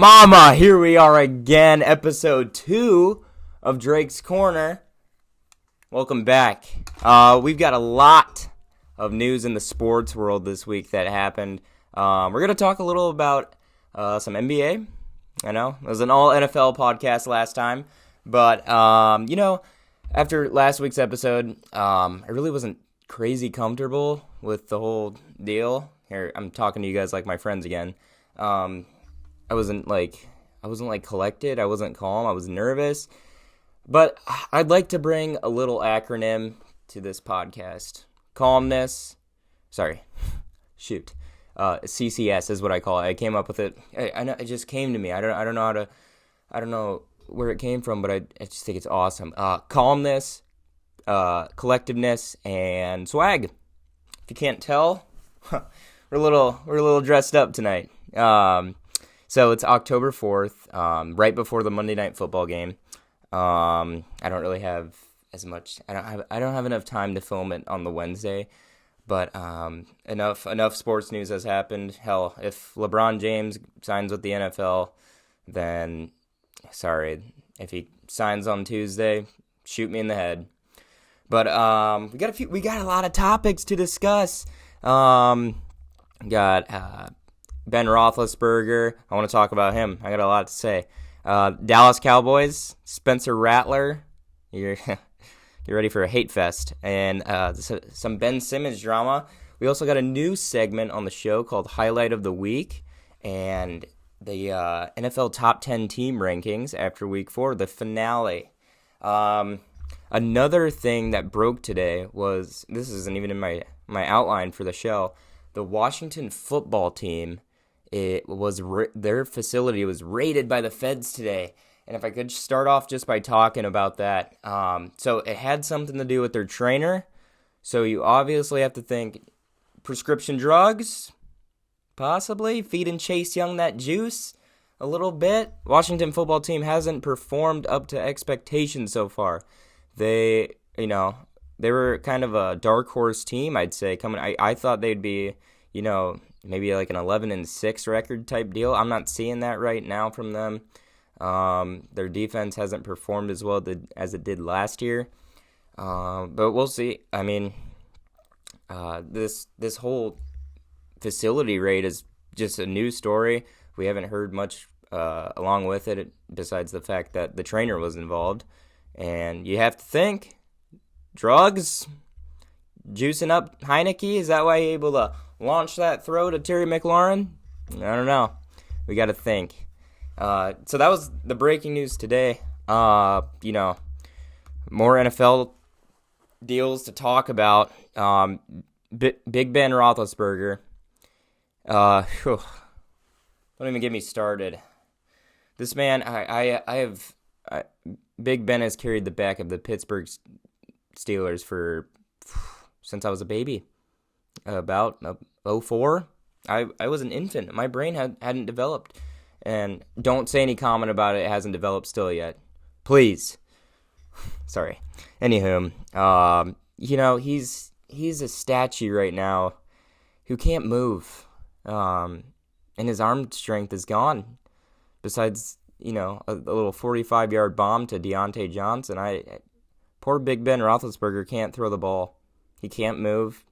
mama, here we are again, episode 2 of Drake's Corner. Welcome back. We've got a lot of news in the sports world this week that happened. We're going to talk a little about some NBA. I know, it was an all NFL podcast last time, but, after last week's episode, I really wasn't crazy comfortable with the whole deal. Here, I'm talking to you guys like my friends again. I wasn't collected. I wasn't calm. I was nervous. But I'd like to bring a little acronym to this podcast. Calmness. CCS is what I call it. I came up with it. I know it just came to me. I don't know where it came from, but I just think it's awesome. Calmness, collectiveness, and swag. If you can't tell, we're a little dressed up tonight. So it's October 4th, right before the Monday Night Football game. I don't really have as much. I don't have enough time to film it on the Wednesday, but enough sports news has happened. Hell, if LeBron James signs with the NFL, then sorry. If he signs on Tuesday, shoot me in the head. But we got a lot of topics to discuss. Got Ben Roethlisberger. I want to talk about him. I got a lot to say. Dallas Cowboys, Spencer Rattler. You're ready for a hate fest. And some Ben Simmons drama. We also got a new segment on the show called Highlight of the Week. And the NFL Top 10 team rankings after Week 4, the finale. Another thing that broke today was, this isn't even in my outline for the show, the Washington football team, their facility was raided by the feds today. And if I could start off just by talking about that. So it had something to do with their trainer. So you obviously have to think prescription drugs, possibly feeding Chase Young that juice a little bit. Washington football team hasn't performed up to expectations so far. They were kind of a dark horse team, I'd say. I thought they'd be, maybe like an 11-6 record type deal. I'm not seeing that right now from them. Their defense hasn't performed as well as it did last year. But we'll see. I mean, this whole facility raid is just a news story. We haven't heard much along with it besides the fact that the trainer was involved. And you have to think, drugs, juicing up Heineke, is that why you're able to launch that throw to Terry McLaurin? I don't know. We got to think. So that was the breaking news today. More NFL deals to talk about. Big Ben Roethlisberger. Don't even get me started. This man, Big Ben has carried the back of the Pittsburgh Steelers since I was a baby. About 04. I was an infant. My brain hadn't developed. And don't say any comment about it. It hasn't developed still yet. Please. Sorry. Anywho, he's a statue right now who can't move. And his arm strength is gone. Besides, a little 45-yard bomb to Deontay Johnson. Poor Big Ben Roethlisberger can't throw the ball. He can't move.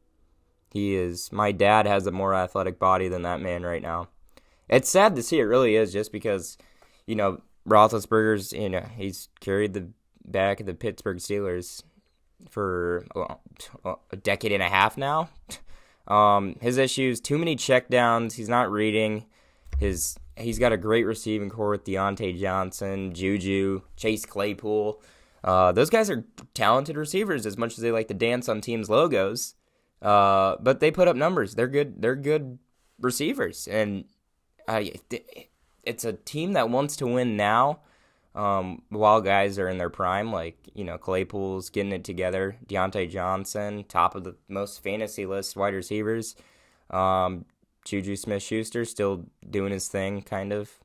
My dad has a more athletic body than that man right now. It's sad to see, it really is, just because, Roethlisberger's, he's carried the back of the Pittsburgh Steelers for a decade and a half now. His issues, too many checkdowns, he's not reading. He's got a great receiving core with Deontay Johnson, Juju, Chase Claypool. Those guys are talented receivers as much as they like to dance on teams' logos. But they put up numbers. They're good receivers. And it's a team that wants to win now, while guys are in their prime, like, Claypool's getting it together, Deontay Johnson, top of the most fantasy list wide receivers, Juju Smith-Schuster still doing his thing, kind of.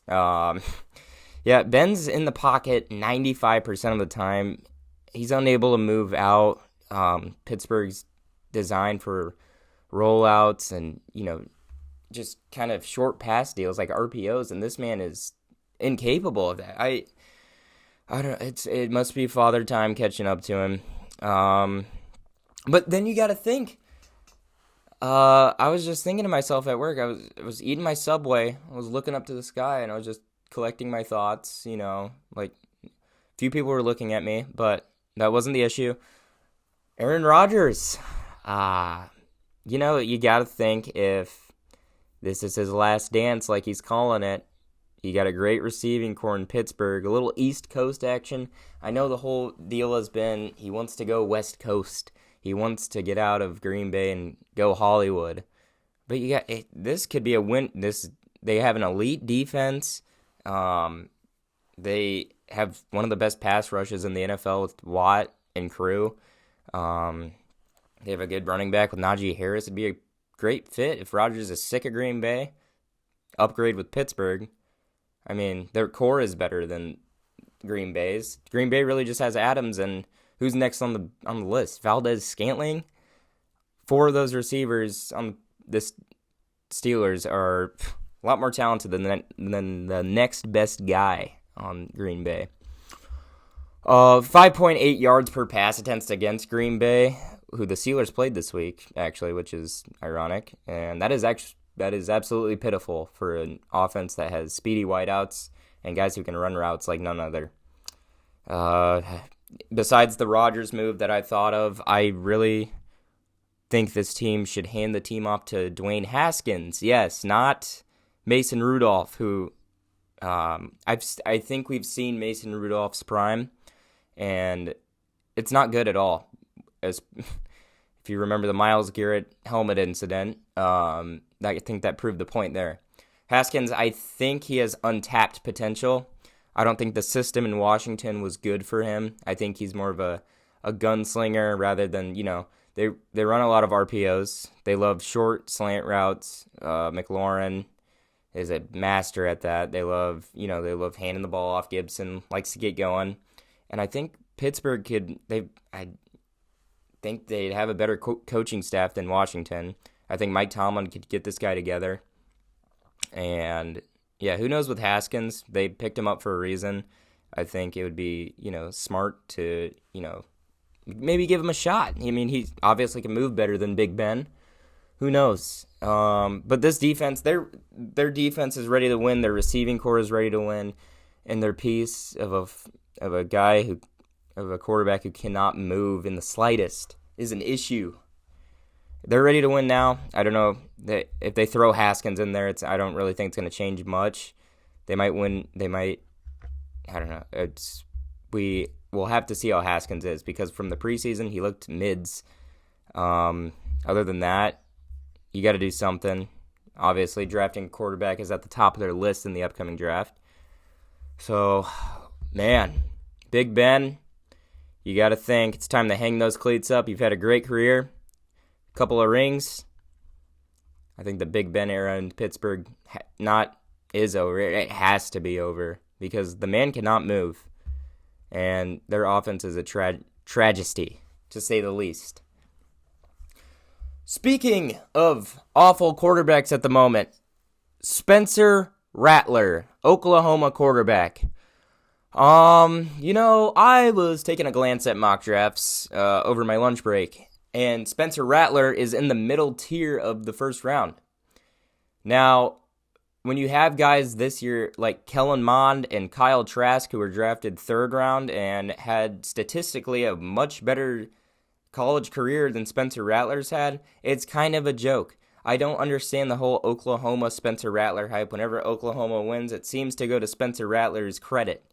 Yeah, Ben's in the pocket 95% of the time. He's unable to move out. Pittsburgh's designed for rollouts and, just kind of short pass deals like RPOs, and this man is incapable of that. I don't. It must be father time catching up to him. But then you got to think. I was just thinking to myself at work. I was eating my Subway. I was looking up to the sky, and I was just collecting my thoughts. Like few people were looking at me, but that wasn't the issue. Aaron Rodgers. You got to think if this is his last dance, like he's calling it. You got a great receiving core in Pittsburgh, a little East Coast action. I know the whole deal has been he wants to go West Coast. He wants to get out of Green Bay and go Hollywood. But this could be a win. They have an elite defense. They have one of the best pass rushes in the NFL with Watt and crew. They have a good running back with Najee Harris. It'd be a great fit if Rodgers is sick of Green Bay. Upgrade with Pittsburgh. I mean, their core is better than Green Bay's. Green Bay really just has Adams, and who's next on the list? Valdez-Scantling? 4 of those receivers on this Steelers are a lot more talented than the next best guy on Green Bay. 5.8 yards per pass attempts against Green Bay, who the Steelers played this week, actually, which is ironic. And that is absolutely pitiful for an offense that has speedy wideouts and guys who can run routes like none other. Besides the Rodgers move that I thought of, I really think this team should hand the team off to Dwayne Haskins. Yes, not Mason Rudolph, who I think we've seen Mason Rudolph's prime, and it's not good at all. As if you remember the Myles Garrett helmet incident, I think that proved the point there. Haskins, I think he has untapped potential. I don't think the system in Washington was good for him. I think he's more of a gunslinger rather than, they run a lot of RPOs. They love short slant routes. McLaurin is a master at that. They love handing the ball off. Gibson likes to get going. And I think Pittsburgh I think they'd have a better coaching staff than Washington. I think Mike Tomlin could get this guy together. And yeah, who knows with Haskins? They picked him up for a reason. I think it would be, smart to, maybe give him a shot. I mean, he obviously can move better than Big Ben. Who knows? But this defense, their defense is ready to win. Their receiving core is ready to win. And their piece of a quarterback who cannot move in the slightest is an issue. They're ready to win now. I don't know if they throw Haskins in there. I don't really think it's going to change much. They might win. They might. I don't know. We'll have to see how Haskins is because from the preseason he looked mids. Other than that, you got to do something. Obviously, drafting a quarterback is at the top of their list in the upcoming draft. So, man, Big Ben, you got to think it's time to hang those cleats up. You've had a great career. Couple of rings. I think the Big Ben era in Pittsburgh is over. It has to be over because the man cannot move, and their offense is a tragedy, to say the least. Speaking of awful quarterbacks at the moment, Spencer Rattler, Oklahoma quarterback. I was taking a glance at mock drafts over my lunch break. And Spencer Rattler is in the middle tier of the first round. Now, when you have guys this year like Kellen Mond and Kyle Trask who were drafted third round and had statistically a much better college career than Spencer Rattler's had, it's kind of a joke. I don't understand the whole Oklahoma Spencer Rattler hype. Whenever Oklahoma wins, it seems to go to Spencer Rattler's credit.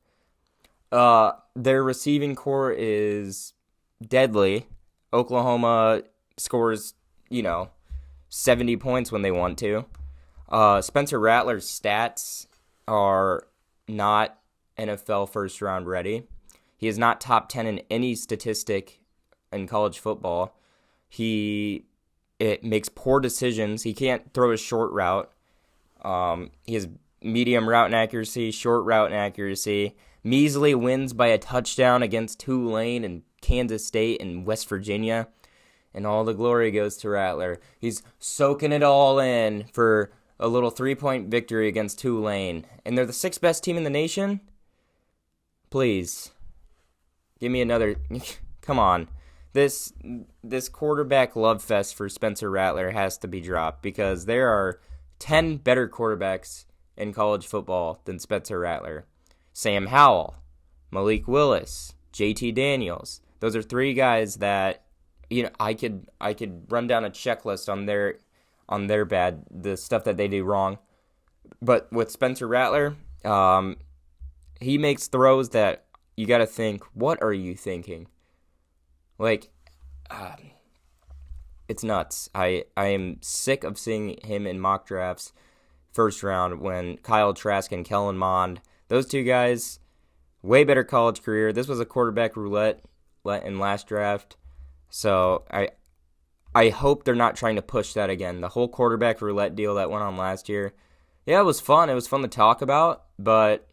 Their receiving core is deadly. Oklahoma scores, 70 points when they want to. Spencer Rattler's stats are not NFL first round ready. He is not top 10 in any statistic in college football. It makes poor decisions. He can't throw a short route. He has medium route inaccuracy, short route inaccuracy. Measly wins by a touchdown against Tulane and Kansas State and West Virginia, and all the glory goes to Rattler. He's soaking it all in for a little 3-point victory against Tulane, and they're the 6th best team in the nation? Please, give me another. Come on. This quarterback love fest for Spencer Rattler has to be dropped because there are 10 better quarterbacks in college football than Spencer Rattler. Sam Howell, Malik Willis, JT Daniels. Those are 3 guys that I could run down a checklist on their bad, the stuff that they do wrong. But with Spencer Rattler, he makes throws that you got to think, what are you thinking? Like, it's nuts. I am sick of seeing him in mock drafts first round when Kyle Trask and Kellen Mond, those 2 guys, way better college career. This was a quarterback roulette in last draft. So I hope they're not trying to push that again. The whole quarterback roulette deal that went on last year, yeah, it was fun. It was fun to talk about. But,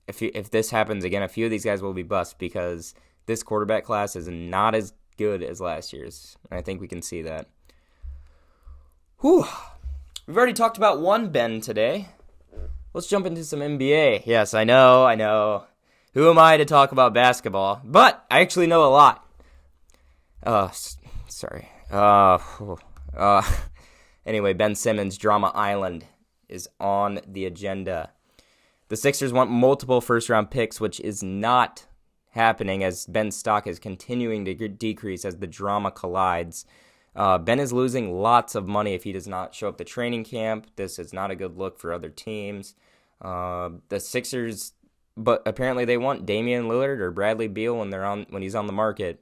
if this happens again, a few of these guys will be bust because this quarterback class is not as good as last year's. I think we can see that. Whew. We've already talked about one Ben today. Let's jump into some NBA. Yes, I know. Who am I to talk about basketball? But I actually know a lot. Sorry. Anyway, Ben Simmons, Drama Island is on the agenda. The Sixers want multiple first-round picks, which is not happening as Ben's stock is continuing to decrease as the drama collides. Ben is losing lots of money if he does not show up to training camp. This is not a good look for other teams. The Sixers, but apparently they want Damian Lillard or Bradley Beal when he's on the market.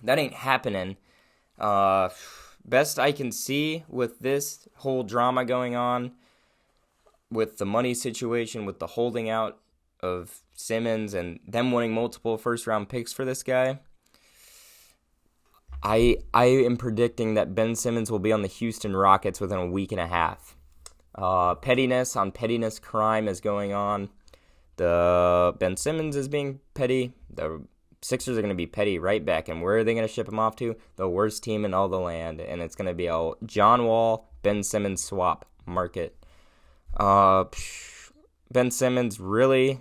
That ain't happening. Best I can see with this whole drama going on, with the money situation, with the holding out of Simmons and them wanting multiple first-round picks for this guy, I am predicting that Ben Simmons will be on the Houston Rockets within a week and a half. Pettiness on pettiness crime is going on. The Ben Simmons is being petty. The Sixers are going to be petty right back. And where are they going to ship him off to? The worst team in all the land. And it's going to be a John Wall, Ben Simmons swap market. Ben Simmons really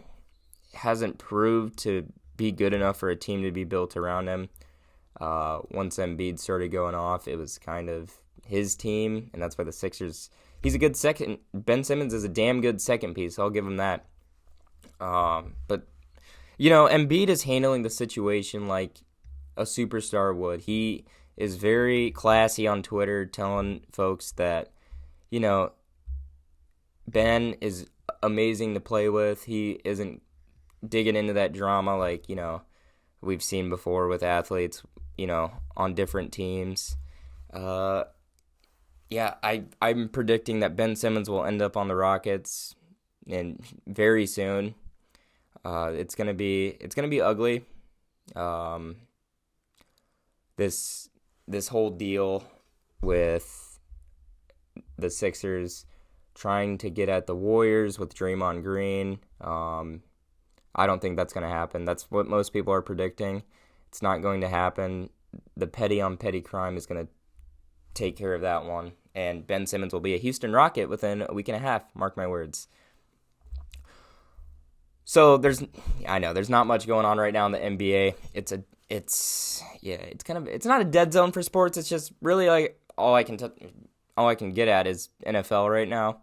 hasn't proved to be good enough for a team to be built around him. Once Embiid started going off, it was kind of his team, and that's why the Sixers, he's a good second. Ben Simmons is a damn good second piece, I'll give him that. But, Embiid is handling the situation like a superstar would. He is very classy on Twitter, telling folks that, Ben is amazing to play with. He isn't digging into that drama like, we've seen before with athletes, on different teams. I'm predicting that Ben Simmons will end up on the Rockets and very soon. It's gonna be ugly. This whole deal with the Sixers trying to get at the Warriors with Draymond Green. I don't think that's going to happen. That's what most people are predicting. It's not going to happen. The petty on petty crime is going to take care of that one. And Ben Simmons will be a Houston Rocket within a week and a half. Mark my words. So there's not much going on right now in the NBA. It's not a dead zone for sports. It's just really like all I can get at is NFL right now.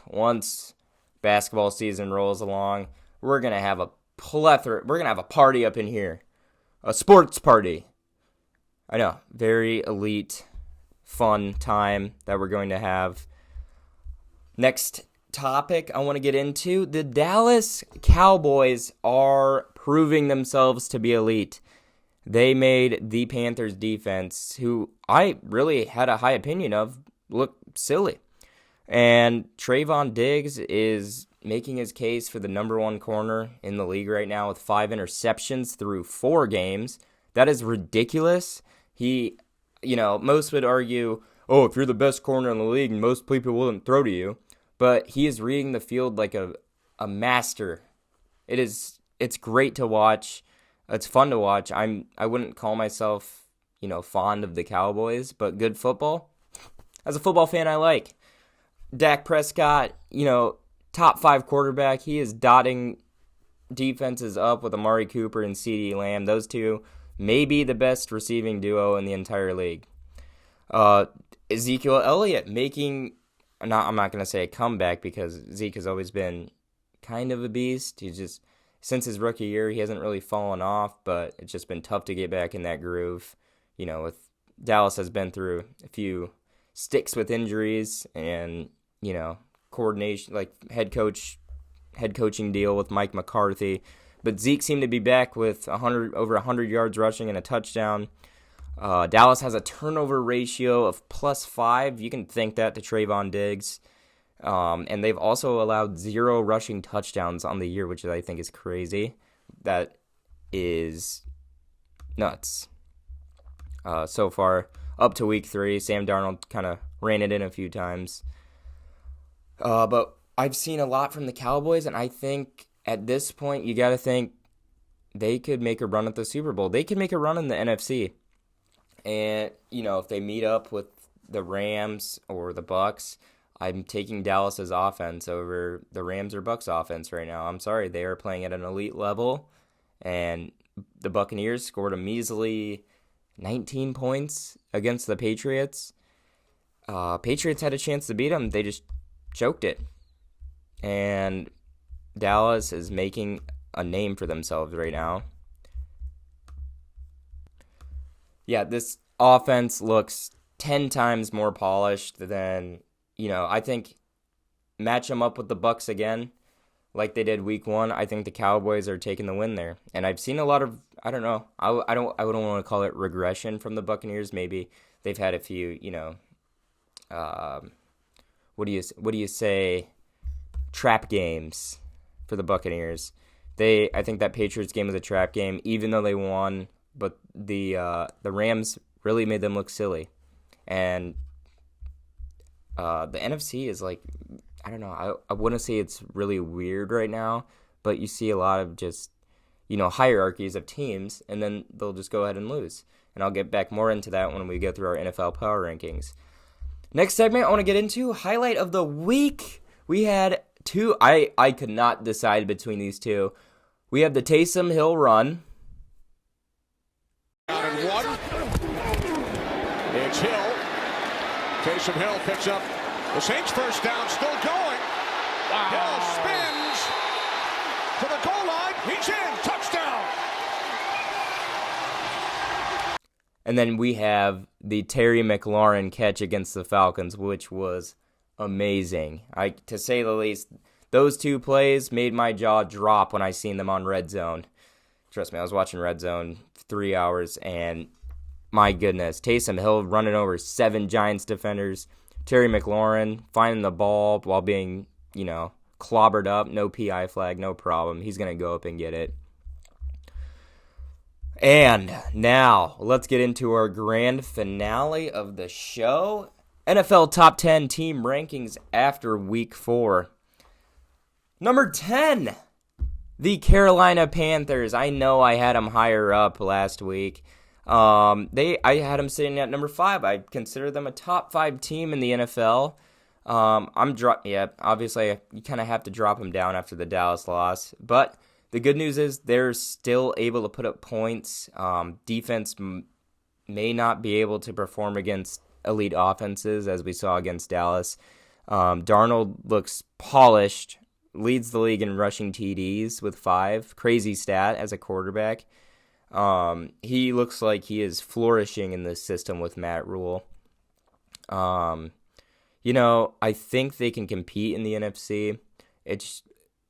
Once basketball season rolls along, we're going to have a plethora. We're going to have a party up in here. A sports party. I know. Very elite, fun time that we're going to have. Next topic I want to get into. The Dallas Cowboys are proving themselves to be elite. They made the Panthers defense, who I really had a high opinion of, look silly. And Trayvon Diggs is making his case for the number one corner in the league right now with 5 interceptions through 4 games. That is ridiculous. Most would argue, if you're the best corner in the league, most people wouldn't throw to you. But he is reading the field like a master. It's great to watch. It's fun to watch. I wouldn't call myself, fond of the Cowboys, but good football. As a football fan, I like. Dak Prescott, top 5 quarterback. He is dotting defenses up with Amari Cooper and CeeDee Lamb. Those two may be the best receiving duo in the entire league. Ezekiel Elliott making, I'm not going to say a comeback because Zeke has always been kind of a beast. He's just, since his rookie year, he hasn't really fallen off, but it's just been tough to get back in that groove. With Dallas has been through a few sticks with injuries and, coordination, like head coaching deal with Mike McCarthy. But Zeke seemed to be back with over 100 yards rushing and a touchdown. Dallas has a turnover ratio of +5. You can thank that to Trayvon Diggs. And they've also allowed 0 rushing touchdowns on the year, which I think is crazy. That is nuts. So far, up to week 3, Sam Darnold kind of ran it in a few times. But I've seen a lot from the Cowboys, and I think at this point, you got to think they could make a run at the Super Bowl. They could make a run in the NFC. And, if they meet up with the Rams or the Bucks, I'm taking Dallas's offense over the Rams or Bucks offense right now. I'm sorry, they are playing at an elite level, and the Buccaneers scored a measly 19 points against the Patriots. Patriots had a chance to beat them. They just choked it. And Dallas is making a name for themselves right now. Yeah, this offense looks 10 times more polished than, I think match them up with the Bucks again like they did week 1. I think the Cowboys are taking the win there. And I've seen a lot of, I don't know, I wouldn't want to call it regression from the Buccaneers. Maybe they've had a few, what do you say, trap games for the Buccaneers. I think that Patriots game was a trap game, even though they won, but the Rams really made them look silly. And the NFC is like, I don't know, I wouldn't say it's really weird right now, but you see a lot of just, hierarchies of teams, and then they'll just go ahead and lose. And I'll get back more into that when we go through our NFL power rankings. Next segment I want to get into, highlight of the week. We had 2, I could not decide between these 2. We have the Taysom Hill run. Out and 1. It's Hill. Taysom Hill picks up the Saints' first down, still going. Wow. Hill spins to the goal line. He's in. Touchdown. And then we have the Terry McLaurin catch against the Falcons, which was amazing. To say the least, those 2 plays made my jaw drop when I seen them on Red Zone. Trust me, I was watching Red Zone 3 hours, and my goodness, Taysom Hill running over 7 Giants defenders. Terry McLaurin finding the ball while being, clobbered up. No PI flag, no problem. He's going to go up and get it. And now, let's get into our grand finale of the show. NFL Top 10 team rankings after Week 4. Number 10, the Carolina Panthers. I know I had them higher up last week. I had them sitting at number 5. I consider them a top 5 team in the NFL. Obviously you kind of have to drop them down after the Dallas loss, but the good news is they're still able to put up points. Defense may not be able to perform against elite offenses as we saw against Dallas. Darnold looks polished, leads the league in rushing TDs with 5. Crazy stat as a quarterback. He looks like he is flourishing in this system with Matt Rule. I think they can compete in the NFC.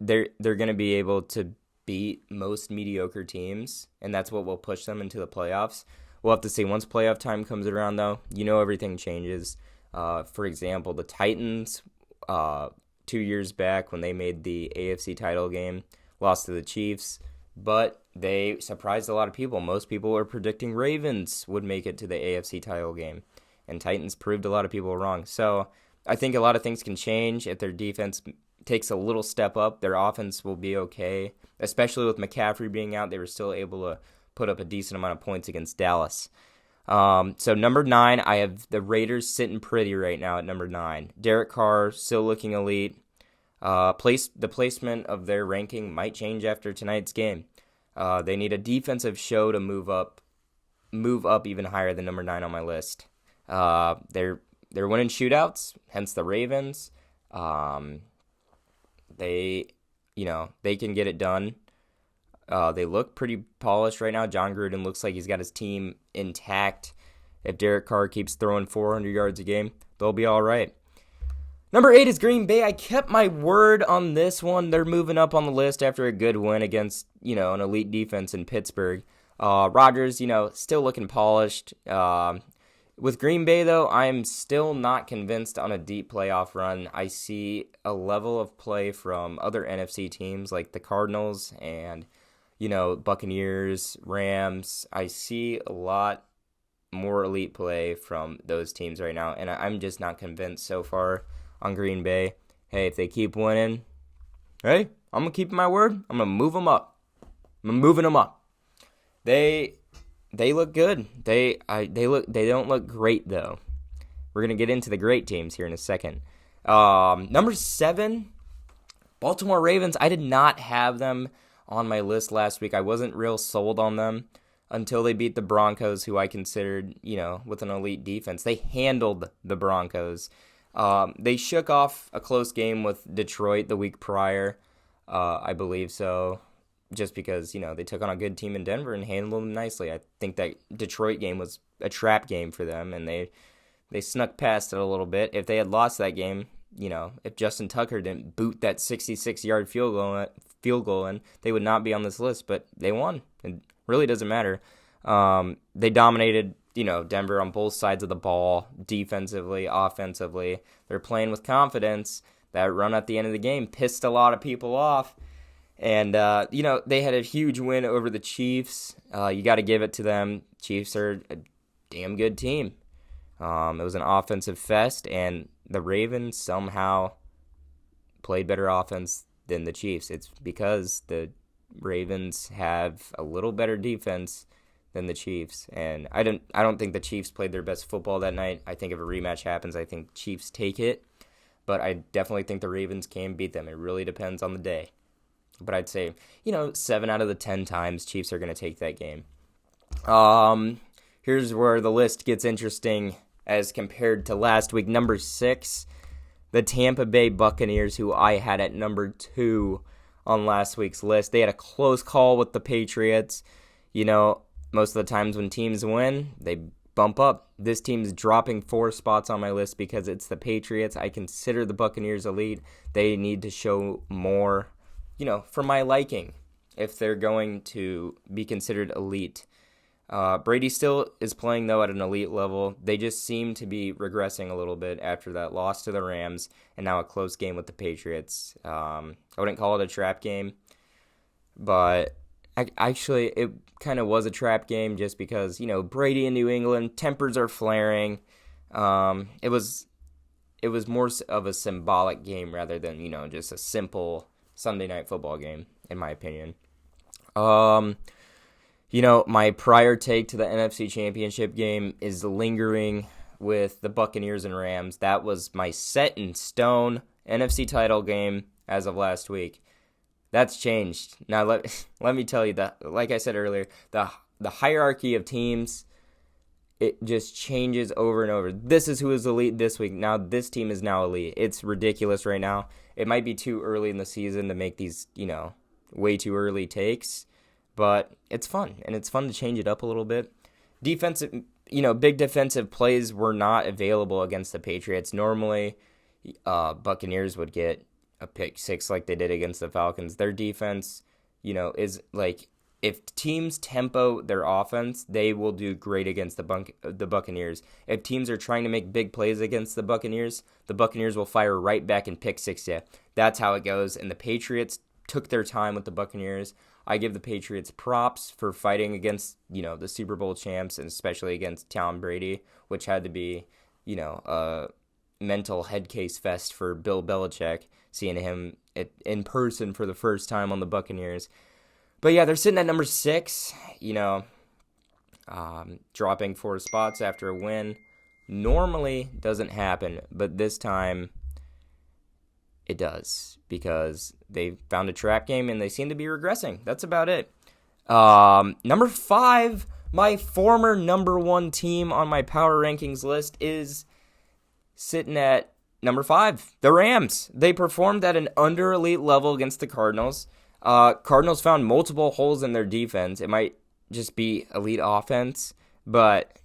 They're going to be able to beat most mediocre teams, and that's what will push them into the playoffs. We'll have to see once playoff time comes around, though. Everything changes. For example, the Titans, 2 years back when they made the AFC title game, lost to the Chiefs, but they surprised a lot of people. Most people were predicting Ravens would make it to the AFC title game, and Titans proved a lot of people wrong. So I think a lot of things can change if their defense takes a little step up. Their offense will be okay, especially with McCaffrey being out. They were still able to put up a decent amount of points against Dallas. So number 9, I have the Raiders sitting pretty right now at number 9. Derek Carr still looking elite. The placement of their ranking might change after tonight's game. They need a defensive show to move up even higher than number 9 on my list. They're winning shootouts, hence the Ravens. They can get it done. They look pretty polished right now. John Gruden looks like he's got his team intact. If Derek Carr keeps throwing 400 yards a game, they'll be all right. Number 8 is Green Bay. I kept my word on this one. They're moving up on the list after a good win against, an elite defense in Pittsburgh. Rodgers, still looking polished. With Green Bay, though, I'm still not convinced on a deep playoff run. I see a level of play from other NFC teams like the Cardinals and, Buccaneers, Rams. I see a lot more elite play from those teams right now, and I'm just not convinced so far on Green Bay. Hey, if they keep winning, hey, I'm going to keep my word. I'm going to move them up. I'm moving them up. They look good. They don't look great, though. We're going to get into the great teams here in a second. Number 7, Baltimore Ravens. I did not have them on my list last week. I wasn't real sold on them until they beat the Broncos, who I considered, with an elite defense. They handled the Broncos. They shook off a close game with Detroit the week prior, I believe so, just because, they took on a good team in Denver and handled them nicely. I think that Detroit game was a trap game for them, and they snuck past it a little bit. If they had lost that game, if Justin Tucker didn't boot that 66-yard field goal in, they would not be on this list, but they won. It really doesn't matter. They dominated Denver on both sides of the ball, defensively, offensively. They're playing with confidence. That run at the end of the game pissed a lot of people off. And, they had a huge win over the Chiefs. You got to give it to them. Chiefs are a damn good team. It was an offensive fest, and the Ravens somehow played better offense than the Chiefs. It's because the Ravens have a little better defense than the Chiefs, and I don't think the Chiefs played their best football that night. I think if a rematch happens, I think Chiefs take it, but I definitely think the Ravens can beat them. It really depends on the day, but I'd say 7 out of the 10 times Chiefs are going to take that game. Here's where the list gets interesting as compared to last week. Number 6, the Tampa Bay Buccaneers, who I had at number 2 on last week's list. They had a close call with the Patriots. Most of the times when teams win, they bump up. This team's dropping 4 spots on my list because it's the Patriots. I consider the Buccaneers elite. They need to show more, for my liking, if they're going to be considered elite. Brady still is playing, though, at an elite level. They just seem to be regressing a little bit after that loss to the Rams and now a close game with the Patriots. I wouldn't call it a trap game, but actually it kind of was a trap game just because, Brady in New England, tempers are flaring. It was more of a symbolic game rather than, just a simple Sunday night football game, in my opinion. My prior take to the NFC Championship game is lingering with the Buccaneers and Rams. That was my set in stone NFC title game as of last week. That's changed. Now, let me tell you that, like I said earlier, the hierarchy of teams, it just changes over and over. This is who is elite this week. Now, this team is now elite. It's ridiculous right now. It might be too early in the season to make these, way too early takes. But it's fun, and it's fun to change it up a little bit. Defensive, big defensive plays were not available against the Patriots. Normally, Buccaneers would get a pick 6 like they did against the Falcons. Their defense, is like, if teams tempo their offense, they will do great against the Buccaneers. If teams are trying to make big plays against the Buccaneers will fire right back and pick 6 you. That's how it goes, and the Patriots took their time with the Buccaneers. I give the Patriots props for fighting against, the Super Bowl champs, and especially against Tom Brady, which had to be, a mental head case fest for Bill Belichick, seeing him in person for the first time on the Buccaneers. But yeah, they're sitting at number 6. Dropping 4 spots after a win normally doesn't happen, but this time it does because they found a trap game and they seem to be regressing. That's about it. Number 5, my former number 1 team on my power rankings list is sitting at number 5, the Rams. They performed at an under elite level against the Cardinals. Cardinals found multiple holes in their defense. It might just be elite offense, but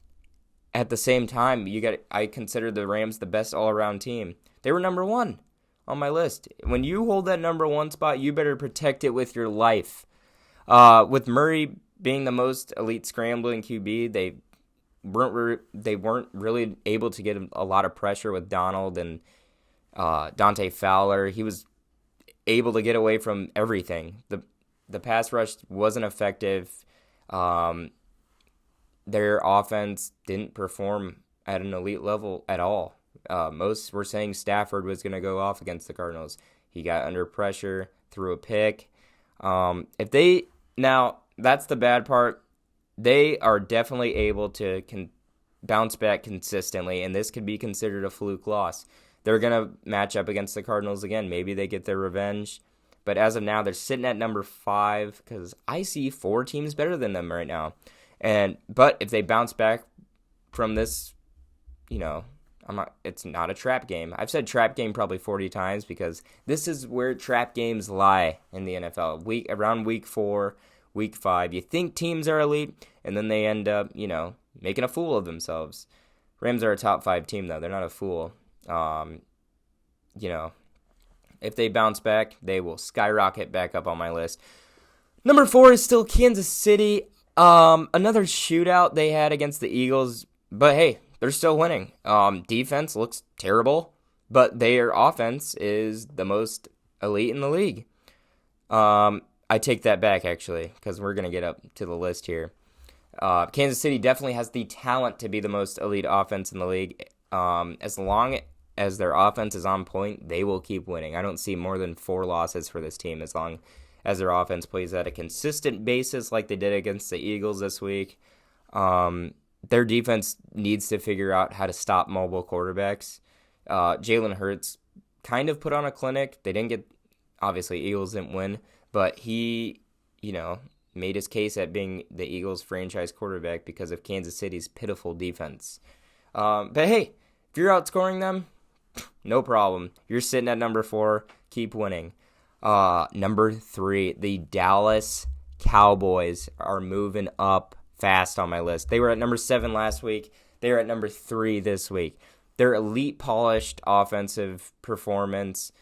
at the same time, I consider the Rams the best all-around team. They were number 1 on my list. When you hold that number 1 spot, you better protect it with your life. With Murray being the most elite scrambling QB, they weren't really able to get a lot of pressure with Donald and Dante Fowler. He was able to get away from everything. The pass rush wasn't effective. Their offense didn't perform at an elite level at all. Most were saying Stafford was going to go off against the Cardinals. He got under pressure, threw a pick. Now, that's the bad part. They are definitely able to bounce back consistently, and this could be considered a fluke loss. They're going to match up against the Cardinals again. Maybe they get their revenge. But as of now, they're sitting at number 5 because I see 4 teams better than them right now. But if they bounce back from this, it's not a trap game. I've said trap game probably 40 times because this is where trap games lie in the NFL. Around week 4, week 5, you think teams are elite, and then they end up, making a fool of themselves. Rams are a top 5 team, though. They're not a fool. If they bounce back, they will skyrocket back up on my list. Number 4 is still Kansas City. Another shootout they had against the Eagles, but hey, they're still winning. Defense looks terrible, but their offense is the most elite in the league. I take that back, actually, because we're going to get up to the list here. Kansas City definitely has the talent to be the most elite offense in the league. As long as their offense is on point, they will keep winning. I don't see more than 4 losses for this team as long as their offense plays at a consistent basis like they did against the Eagles this week. Their defense needs to figure out how to stop mobile quarterbacks. Jalen Hurts kind of put on a clinic. They didn't get, obviously, Eagles didn't win, but he, made his case at being the Eagles franchise quarterback because of Kansas City's pitiful defense. But hey, if you're outscoring them, no problem. You're sitting at number 4. Keep winning. Number 3, the Dallas Cowboys are moving up fast on my list. They were at number 7 last week. They are at number 3 this week. Their elite polished offensive performance.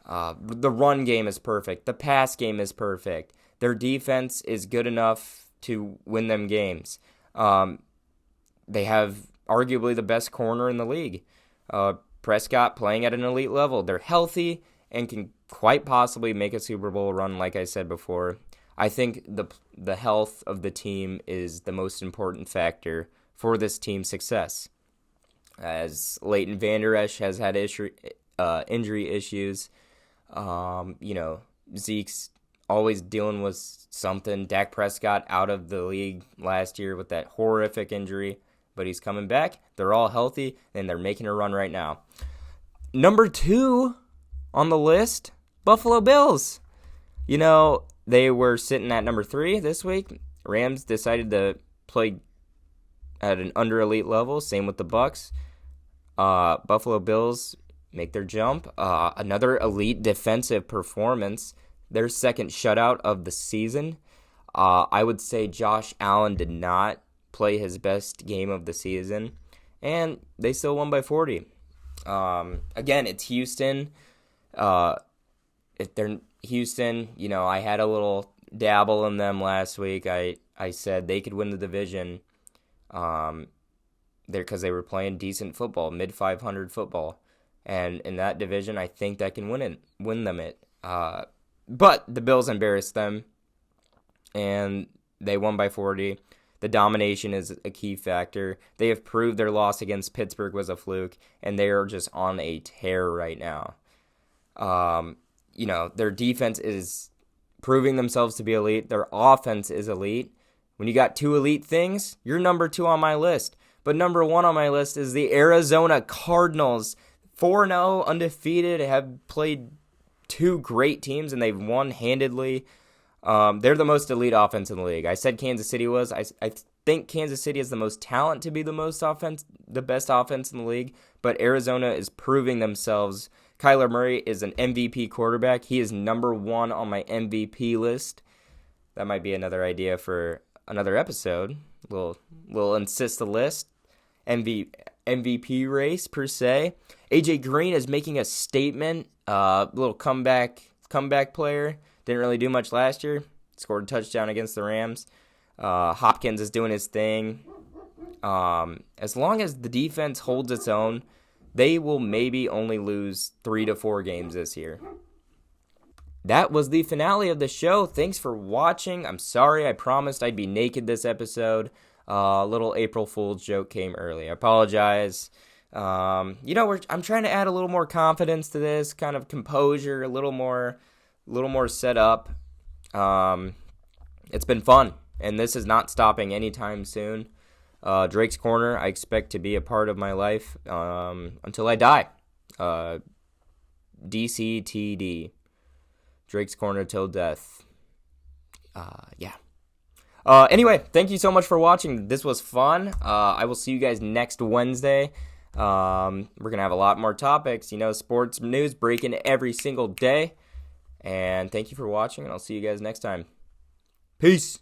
The run game is perfect. The pass game is perfect. Their defense is good enough to win them games. They have arguably the best corner in the league. Prescott playing at an elite level. They're healthy and can quite possibly make a Super Bowl run, like I said before. I think the health of the team is the most important factor for this team's success. As Leighton Vander Esch has had injury issues, Zeke's always dealing with something. Dak Prescott out of the league last year with that horrific injury, but he's coming back. They're all healthy, and they're making a run right now. Number 2 on the list, Buffalo Bills. They were sitting at number 3 this week. Rams decided to play at an under elite level. Same with the Bucs. Buffalo Bills make their jump. Another elite defensive performance. Their second shutout of the season. I would say Josh Allen did not play his best game of the season, and they still won by 40. Again, it's Houston. If they're Houston, I had a little dabble in them last week. I said they could win the division. Because they were playing decent football, mid-500 football, and in that division, I think that can win them it. But the Bills embarrassed them, and they won by 40. The domination is a key factor. They have proved their loss against Pittsburgh was a fluke, and they are just on a tear right now. Their defense is proving themselves to be elite. Their offense is elite. When you got two elite things, you're number 2 on my list. But number 1 on my list is the Arizona Cardinals. 4-0, undefeated, have played 2 great teams, and they've won handedly. They're the most elite offense in the league. I said Kansas City was. I think Kansas City has the most talent to be the best offense in the league, but Arizona is proving themselves. Kyler Murray is an MVP quarterback. He is number 1 on my MVP list. That might be another idea for another episode. We'll insist the list. MVP race, per se. AJ Green is making a statement. Little comeback player. Didn't really do much last year. Scored a touchdown against the Rams. Hopkins is doing his thing. As long as the defense holds its own, they will maybe only lose 3 to 4 games this year. That was the finale of the show. Thanks for watching. I'm sorry, I promised I'd be naked this episode. Little April Fool's joke came early. I apologize. I'm trying to add a little more confidence to this, kind of composure, a little more set up. It's been fun, and this is not stopping anytime soon. Drake's Corner, I expect to be a part of my life until I die. DCTD. Drake's Corner till death. Yeah. Anyway, thank you so much for watching. This was fun. I will see you guys next Wednesday. We're going to have a lot more topics. Sports news breaking every single day. And thank you for watching, and I'll see you guys next time. Peace.